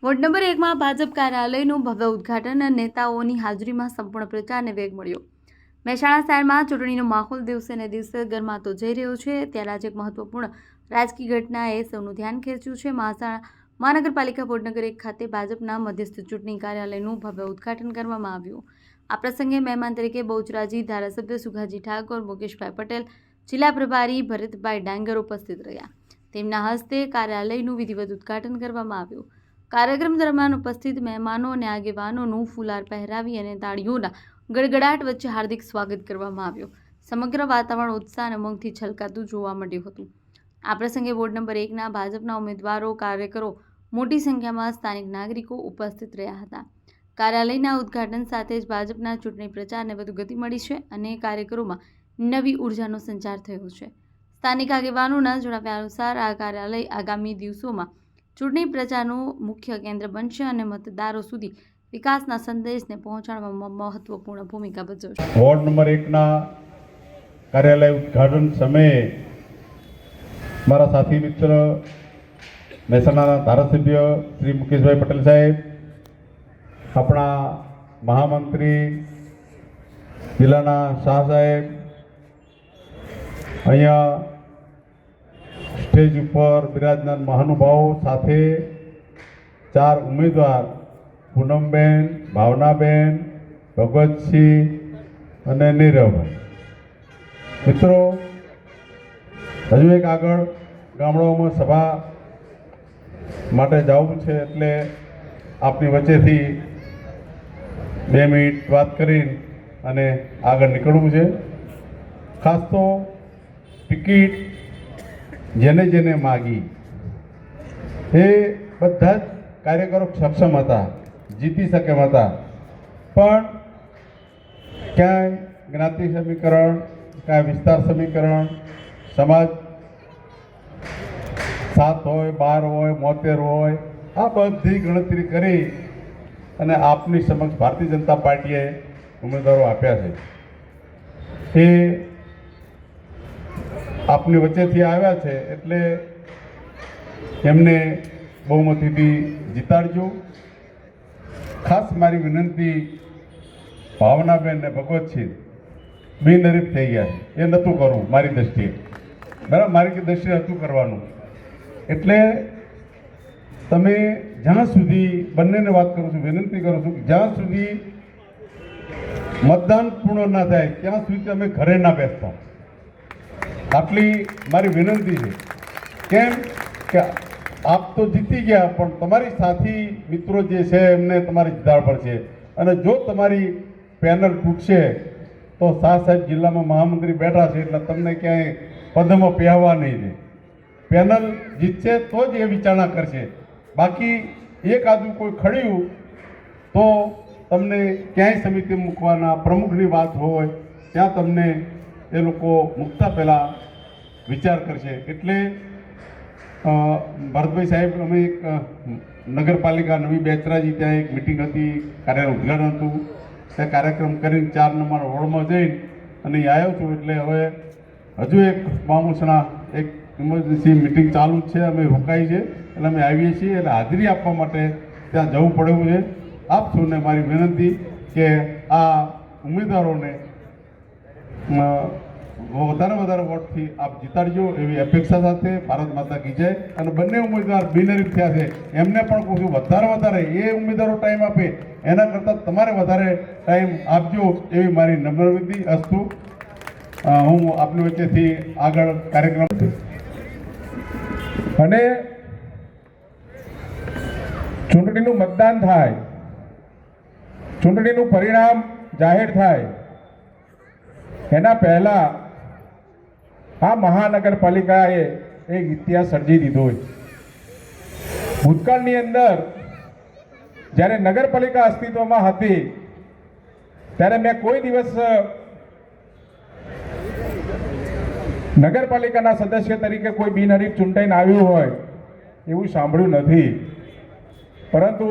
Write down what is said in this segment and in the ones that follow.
Ward number 1માં Bhajap કાર્યાલયનું ભવ્ય ઉદ્ઘાટન અને નેતાઓની હાજરીમાં સંપૂર્ણ પ્રચારને વેગ મળ્યો। મહેસાણા શહેરમાં ચૂંટણીનો માહોલ દિવસે ને દિવસે ગરમાતો જઈ રહ્યો છે। ત્યારે આજે એક મહત્વપૂર્ણ રાજકીય ઘટનાએ સૌનું ધ્યાન ખેંચ્યું છે। મહાનગરપાલિકા વોર્ડ નંબર 1 ખાતે ભાજપના મધ્યસ્થ ચૂંટણી કાર્યાલયનું ભવ્ય ઉદ્ઘાટન કરવામાં આવ્યું। આ પ્રસંગે મહેમાન તરીકે બહુચરાજી ધારાસભ્ય સુગાજી ઠાકોર, મુકેશભાઈ પટેલ, જિલ્લા પ્રભારી ભરતભાઈ ડાંગર ઉપસ્થિત રહ્યા। તેમના હસ્તે કાર્યાલયનું વિધિવત ઉદ્ઘાટન કરવામાં આવ્યું। કાર્યક્રમ દરમિયાન ઉપસ્થિત મહેમાનો અને આગેવાનોનું ફુલાર પહેરાવી અને તાળીઓના ગડગડાટ વચ્ચે હાર્દિક સ્વાગત કરવામાં આવ્યું। સમગ્ર વાતાવરણ ઉત્સાહ અને ઉમંગથી છલકાતું જોવા મળ્યું હતું। આ પ્રસંગે વોર્ડ નંબર 1ના ભાજપના ઉમેદવારો, કાર્યકરો, મોટી સંખ્યામાં સ્થાનિક નાગરિકો ઉપસ્થિત રહ્યા હતા। કાર્યાલયના ઉદ્ઘાટન સાથે જ ભાજપના ચૂંટણી પ્રચારને વધુ ગતિ મળી છે અને કાર્યકરોમાં નવી ઉર્જાનો સંચાર થયો છે। સ્થાનિક આગેવાનોના જણાવ્યા અનુસાર આ કાર્યાલય આગામી દિવસોમાં ચૂંટણી પ્રચારનું મુખ્ય કેન્દ્ર બનશે અને મતદારો સુધી વિકાસના સંદેશને પહોંચાડવામાં મહત્વપૂર્ણ ભૂમિકા ભજવશે। વોર્ડ નંબર 1ના કાર્યાલય ઉદ્ઘાટન સમયે મારા સાથી મિત્ર મહેસાણાના ધારાસભ્ય શ્રી મુકેશભાઈ પટેલ સાહેબ, આપણા મહામંત્રી જિલ્લાના શાહ સાહેબ, અહીંયા સ્ટેજ ઉપર બિરાજમાન મહાનુભાવો સાથે 4 ઉમેદવાર પૂનમબેન, ભાવનાબેન, ભગવતસિંહ અને નીરવભાઈ, મિત્રો હજુ એક આગળ ગામડાઓમાં સભા માટે જવું છે, એટલે આપની વચ્ચેથી 2 મિનિટ વાત કરીને અને આગળ નીકળવું છે। ખાસ તો ટિકિટ જેને જેને માગી એ બધા જ કાર્યકરો સક્ષમ હતા, જીતી શકે હતા, પણ ક્યાંય જ્ઞાતિ સમીકરણ, ક્યાંય વિસ્તાર સમીકરણ, સમાજ 7 હોય, 12 હોય, 73 હોય, આ બધી ગણતરી કરી અને આપની સમક્ષ ભારતીય જનતા પાર્ટીએ ઉમેદવારો આપ્યા છે। એ આપની વચ્ચેથી આવ્યા છે, એટલે એમને બહુમતીથી જીતાડજો। ખાસ મારી વિનંતી, ભાવનાબેન ને ભગવતસિંહ બિનહરીફ થઈ ગયા છે, એ નહોતું કરવું મારી દ્રષ્ટિએ, બરાબર, મારી દ્રષ્ટિએ નહોતું કરવાનું। એટલે તમે જ્યાં સુધી, બંનેને વાત કરું છું, વિનંતી કરું છું કે જ્યાં સુધી મતદાન પૂર્ણ ના થાય ત્યાં સુધી તમે ઘરે ના બેસતા, આટલી મારી વિનંતી છે। કેમ કે આપ તો જીતી ગયા, પણ તમારી સાથી મિત્રો જે છે એમને તમારી જીતાડવા પડશે, અને જો તમારી પેનલ તૂટશે તો શાહ સાહેબ જિલ્લામાં મહામંત્રી બેઠા છે, એટલે તમને ક્યાંય પદમાં પહેવા નહીં દે। પેનલ જીતશે તો જ એ વિચારણા કરશે, બાકી એક આદુ કોઈ ખડ્યું તો તમને ક્યાંય સમિતિ મૂકવાના, પ્રમુખની વાત હોય ત્યાં તમને એ લોકો મૂકતા પહેલાં વિચાર કરશે। એટલે ભરતભાઈ સાહેબ, અમે એક નગરપાલિકા નવી બેચરાજી ત્યાં એક મિટિંગ હતી, કાર્યાલય ઉદ્ઘાટન હતું, ત્યાં કાર્યક્રમ કરીને 4 નંબર વોર્ડમાં જઈને અને આવ્યો છું। એટલે હવે હજુ એક મામૂસણા એક ઇમરજન્સી મિટિંગ ચાલુ જ છે, અમે રોકાઈ છે, એટલે અમે આવીએ છીએ, એટલે હાજરી આપવા માટે ત્યાં જવું પડ્યું છે। આપ સૌને મારી વિનંતી કે આ ઉમેદવારોને વધારે વોટથી આપ જીતાડજો એવી અપેક્ષા સાથે ભારત માતા કી જય। અને બંને ઉમેદવાર બિનહરીફ થયા છે, એમને પણ કહું છું વધારે એ ઉમેદવારો ટાઈમ આપે એના કરતાં તમારે વધારે ટાઈમ આપજો એવી મારી નમ્ર વિનંતી। અસ્તુ, હું આપની વચ્ચેથી આગળ કાર્યક્રમ અને ચૂંટણીનું મતદાન થાય, ચૂંટણીનું પરિણામ જાહેર થાય એના પહેલા આ મહાનગરપાલિકાએ એક ઇતિહાસ સર્જી દીધો છે। ભૂતકાળની અંદર જ્યારે નગરપાલિકા અસ્તિત્વમાં હતી ત્યારે મેં કોઈ દિવસ નગરપાલિકાના સદસ્ય તરીકે કોઈ બિનહરીફ ચૂંટાઈને આવ્યું હોય એવું સાંભળ્યું નથી, પરંતુ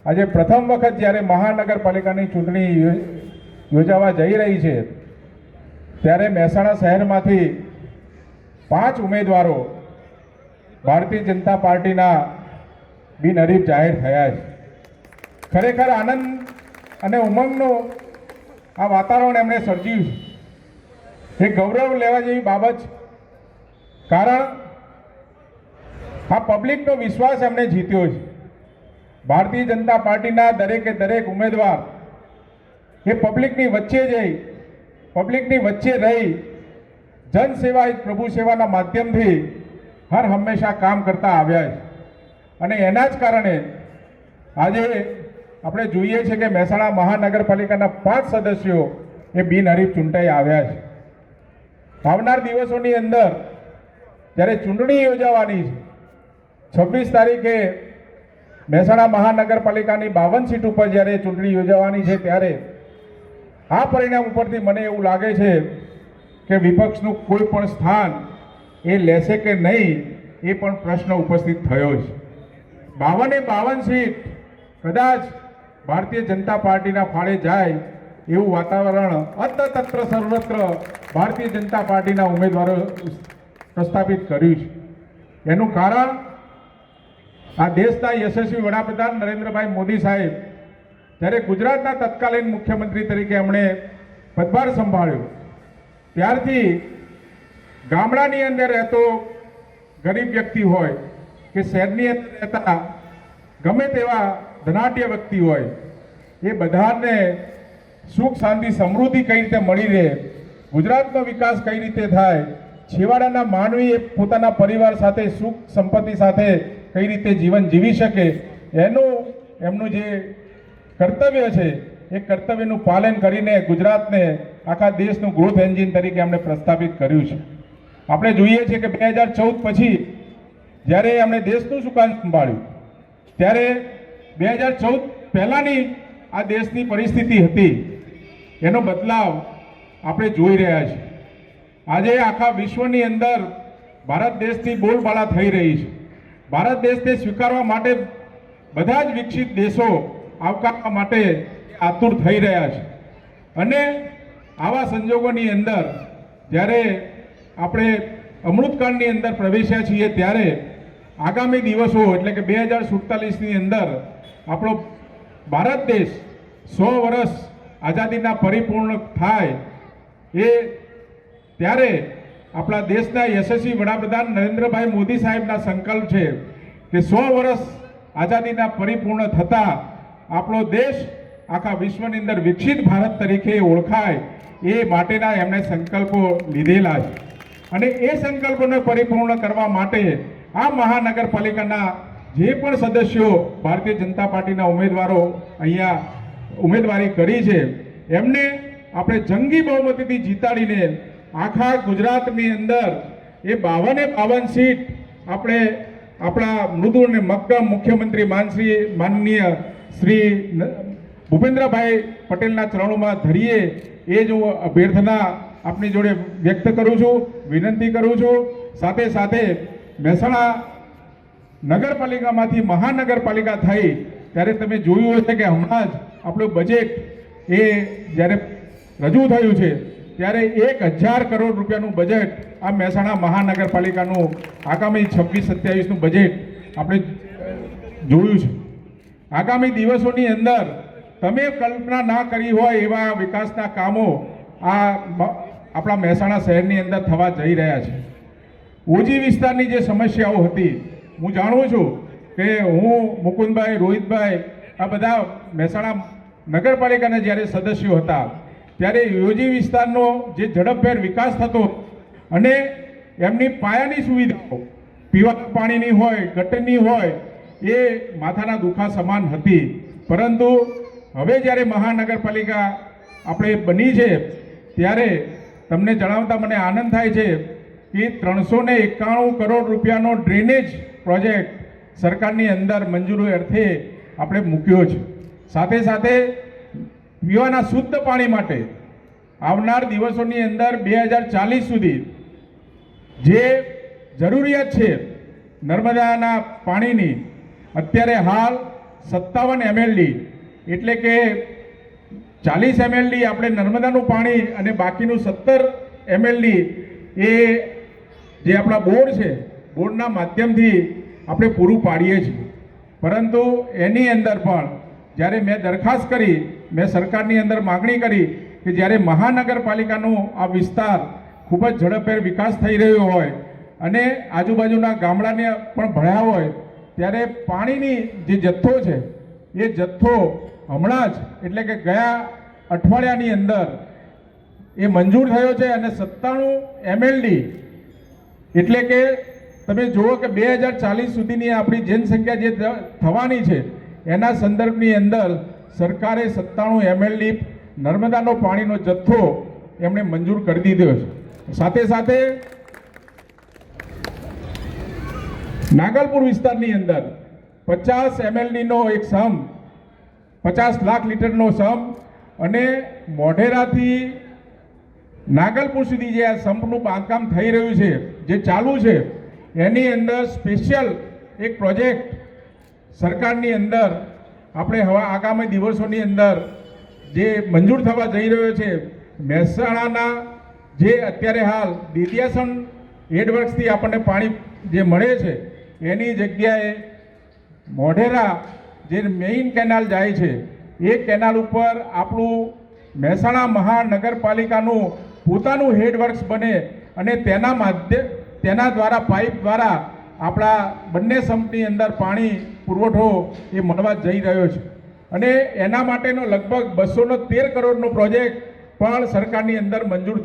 આજે પ્રથમ વખત જ્યારે મહાનગરપાલિકાની ચૂંટણી યોજાવા જઈ રહી છે ત્યારે મહેસાણા શહેરમાંથી 5 ઉમેદવારો ભારતીય જનતા પાર્ટીના બિનહરીફ જાહેર થયા છે. ખરેખર આનંદ અને ઉમંગનું આ વાતાવરણ એમણે સર્જ્યું છે. એ ગૌરવ લેવા જેવી બાબત છે. કારણ આ પબ્લિકનો વિશ્વાસ એમણે જીત્યો છે. ભારતીય જનતા પાર્ટીના દરેકે દરેક ઉમેદવાર એ પબ્લિકની વચ્ચે જઈ, પબ્લિકની વચ્ચે રહી, જનસેવા એ પ્રભુ સેવાના માધ્યમથી હર હંમેશા કામ કરતા આવ્યા છે. અને એના જ કારણે આજે આપણે જોઈએ છીએ કે મહેસાણા મહાનગરપાલિકાના 5 સદસ્યો એ બિનહરીફ ચૂંટાઈ આવ્યા છે. આવનાર દિવસોની અંદર જ્યારે ચૂંટણી યોજાવાની છે, 26 તારીખે મહેસાણા મહાનગરપાલિકાની 52 સીટ ઉપર જ્યારે ચૂંટણી યોજાવાની છે, ત્યારે આ પરિણામ ઉપરથી મને એવું લાગે છે કે વિપક્ષનું કોઈ પણ સ્થાન એ લેશે કે નહીં એ પણ પ્રશ્ન ઉપસ્થિત થયો છે. 52 સીટ કદાચ ભારતીય જનતા પાર્ટીના ફાળે જાય એવું વાતાવરણ અતત્ર સર્વત્ર ભારતીય જનતા પાર્ટીના ઉમેદવારો પ્રસ્થાપિત કર્યું છે. એનું કારણ આ દેશના યશસ્વી વડાપ્રધાન નરેન્દ્રભાઈ મોદી સાહેબ જ્યારે ગુજરાતના તત્કાલીન મુખ્યમંત્રી તરીકે એમણે પદભાર સંભાળ્યો ત્યારથી ગામડાની અંદર રહેતો ગરીબ વ્યક્તિ હોય કે શહેરની અંદર રહેતા ગમે તેવા ધનાઢ્ય વ્યક્તિ હોય, એ બધાને સુખ શાંતિ સમૃદ્ધિ કઈ રીતે મળી રહે, ગુજરાતનો વિકાસ કઈ રીતે થાય, છેવાડાના માનવીએ પોતાના પરિવાર સાથે સુખ સંપત્તિ સાથે કઈ રીતે જીવન જીવી શકે, એમનું જે કર્તવ્ય છે એ કર્તવ્યનું પાલન કરીને ગુજરાતને આખા દેશનું ગ્રોથ એન્જિન તરીકે એમણે પ્રસ્થાપિત કર્યું છે. આપણે જોઈએ છીએ કે 2014 પછી જ્યારે એમણે દેશનું સુકાન સંભાળ્યું ત્યારે 2014 પહેલાંની આ દેશની પરિસ્થિતિ હતી, એનો બદલાવ આપણે જોઈ રહ્યા છીએ. આજે આખા વિશ્વની અંદર ભારત દેશની બોલબાલા થઈ રહી છે. ભારત દેશને સ્વીકારવા માટે બધા જ વિકસિત દેશો આવકારવા માટે આતુર થઈ રહ્યા છે. અને આવા સંજોગોની અંદર જ્યારે આપણે અમૃતકાળની અંદર પ્રવેશ્યા છીએ ત્યારે આગામી દિવસો એટલે કે 2047ની અંદર આપણો ભારત દેશ 100 વર્ષ આઝાદીના પરિપૂર્ણ થાય એ ત્યારે આપણા દેશના યશસ્વી વડાપ્રધાન નરેન્દ્રભાઈ મોદી સાહેબના સંકલ્પ છે કે 100 વર્ષ આઝાદીના પરિપૂર્ણ થતાં આપણો દેશ આખા વિશ્વની અંદર વિકસિત ભારત તરીકે ઓળખાય એ માટેના એમણે સંકલ્પો લીધેલા છે. અને એ સંકલ્પોને પરિપૂર્ણ કરવા માટે આ મહાનગરપાલિકાના જે પણ સદસ્યો ભારતીય જનતા પાર્ટીના ઉમેદવારો અહીંયા ઉમેદવારી કરી છે એમને આપણે જંગી બહુમતીથી જીતાડીને આખા ગુજરાતની અંદર એ 52 સીટ આપણે આપણા મૃદુ અને મક્કમ મુખ્યમંત્રી માનનીય શ્રી ભૂપેન્દ્રભાઈ પટેલના ચરણોમાં ધરીએ એ જ હું અભ્યર્થના આપની જોડે વ્યક્ત કરું છું, વિનંતી કરું છું. સાથે સાથે મહેસાણા નગરપાલિકામાંથી મહાનગરપાલિકા થઈ ત્યારે તમે જોયું હશે કે હમણાં જ આપણું બજેટ એ જ્યારે રજૂ થયું છે ત્યારે 1000 કરોડ રૂપિયાનું બજેટ આ મહેસાણા મહાનગરપાલિકાનું આગામી 26-27નું બજેટ આપણે જોયું છે. આગામી દિવસોની અંદર તમે કલ્પના ના કરી હોય એવા વિકાસના કામો આ આપણા મહેસાણા શહેરની અંદર થવા જઈ રહ્યા છે. ઓજી વિસ્તારની જે સમસ્યાઓ હતી, હું જાણું છું કે હું મુકુંદભાઈ, રોહિતભાઈ આ બધા મહેસાણા નગરપાલિકાના જ્યારે સદસ્યો હતા ત્યારે યોજી વિસ્તારનો જે ઝડપભેર વિકાસ થતો અને એમની પાયાની સુવિધાઓ પીવાના પાણીની હોય, ગટરની હોય એ માથાના દુખા સમાન હતી. પરંતુ હવે જ્યારે મહાનગરપાલિકા આપણે બની છે ત્યારે તમને જણાવતા મને આનંદ થાય છે કે 391 કરોડ રૂપિયાનો ડ્રેનેજ પ્રોજેક્ટ સરકારની અંદર મંજૂરી અર્થે આપણે મૂક્યો છે. સાથે સાથે પીવાના શુદ્ધ પાણી માટે આવનાર દિવસોની અંદર 2040 સુધી જે જરૂરિયાત છે નર્મદાના પાણીની, અત્યારે હાલ 57 MLD એટલે કે 40 MLD આપણે નર્મદાનું પાણી અને બાકીનું 17 MLD એ જે આપણા બોર્ડ છે, બોર્ડના માધ્યમથી આપણે પૂરું પાડીએ છીએ. પરંતુ એની અંદર પણ જ્યારે મેં દરખાસ્ત કરી, મેં સરકારની અંદર માગણી કરી કે જ્યારે મહાનગરપાલિકાનું આ વિસ્તાર ખૂબ જ ઝડપભેર વિકાસ થઈ રહ્યો હોય અને આજુબાજુના ગામડાને પણ ભળ્યા હોય, ત્યારે પાણીની જે જથ્થો છે એ જથ્થો હમણાં જ એટલે કે ગયા અઠવાડિયાની અંદર એ મંજૂર થયો છે અને 97 MLD એટલે કે તમે જુઓ કે 2040 સુધીની આપણી જનસંખ્યા જે થવાની છે એના સંદર્ભની અંદર સરકારે 97 MLD નર્મદાનો પાણીનો જથ્થો એમણે મંજૂર કરી દીધો છે. સાથે સાથે નાગલપુર વિસ્તારની અંદર 50 MLDનો એક સમ, 50 લાખ લીટરનો સમ અને મોઢેરાથી નાગલપુર સુધી જે આ સંપનું બાંધકામ થઈ રહ્યું છે, જે ચાલુ છે, એની અંદર સ્પેશિયલ એક પ્રોજેક્ટ સરકારની અંદર આપણે હવે આગામી દિવસોની અંદર જે મંજૂર થવા જઈ રહ્યો છે. મહેસાણાના જે અત્યારે હાલ દિદ્યાસણ હેડવર્ક્સથી આપણને પાણી જે મળે છે એની જગ્યાએ મોઢેરા જે મેઇન કેનાલ જાય છે એ કેનાલ ઉપર આપણું મહેસાણા મહાનગરપાલિકાનું પોતાનું હેડવર્ક્સ બને અને તેના દ્વારા પાઇપ દ્વારા આપણા બંને સંપની અંદર પાણી પુરવઠો એ મળવા જઈ રહ્યો છે અને એના માટેનો લગભગ 213 કરોડનો પ્રોજેક્ટ પણ સરકારની અંદર મંજૂર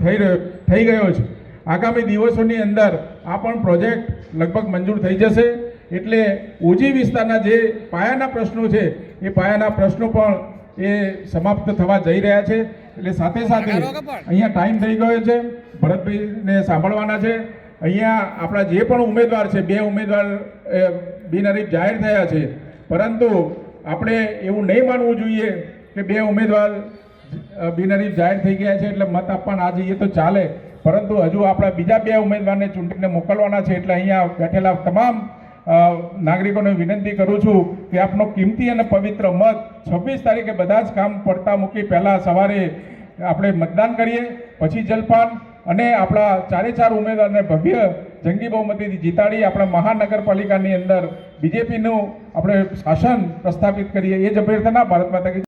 થઈ ગયો છે. આગામી દિવસોની અંદર આ પણ પ્રોજેક્ટ લગભગ મંજૂર થઈ જશે. એટલે ઓજી વિસ્તારના જે પાયાના પ્રશ્નો છે એ પાયાના પ્રશ્નો પણ એ સમાપ્ત થવા જઈ રહ્યા છે. એટલે સાથે સાથે અહીંયા ટાઈમ થઈ ગયો છે, ભરતભાઈને સાંભળવાના છે. અહીંયા આપણા જે પણ ઉમેદવાર છે, 2 ઉમેદવાર બિનહરીફ જાહેર થયા છે, પરંતુ આપણે એવું નહીં માનવું જોઈએ કે 2 ઉમેદવાર બિનહરીફ જાહેર થઈ ગયા છે એટલે મત આપવા ના જઈએ તો ચાલે, પરંતુ હજુ આપણા બીજા 2 ઉમેદવારને ચૂંટણીને મોકલવાના છે. એટલે અહીંયા બેઠેલા તમામ નાગરિકોને વિનંતી કરું છું કે આપનો કિંમતી અને પવિત્ર મત 26 તારીખે બધા જ કામ પડતા મૂકી પહેલાં સવારે આપણે મતદાન કરીએ, પછી જલપાન અને આપણા 4 ઉમેદવારને ભવ્ય જંગી બહુમતીથી જીતાડી આપણા મહાનગરપાલિકાની અંદર બીજેપીનું આપણે શાસન પ્રસ્થાપિત કરીએ. એ જ અભ્યર્થના. ભારત માતા કી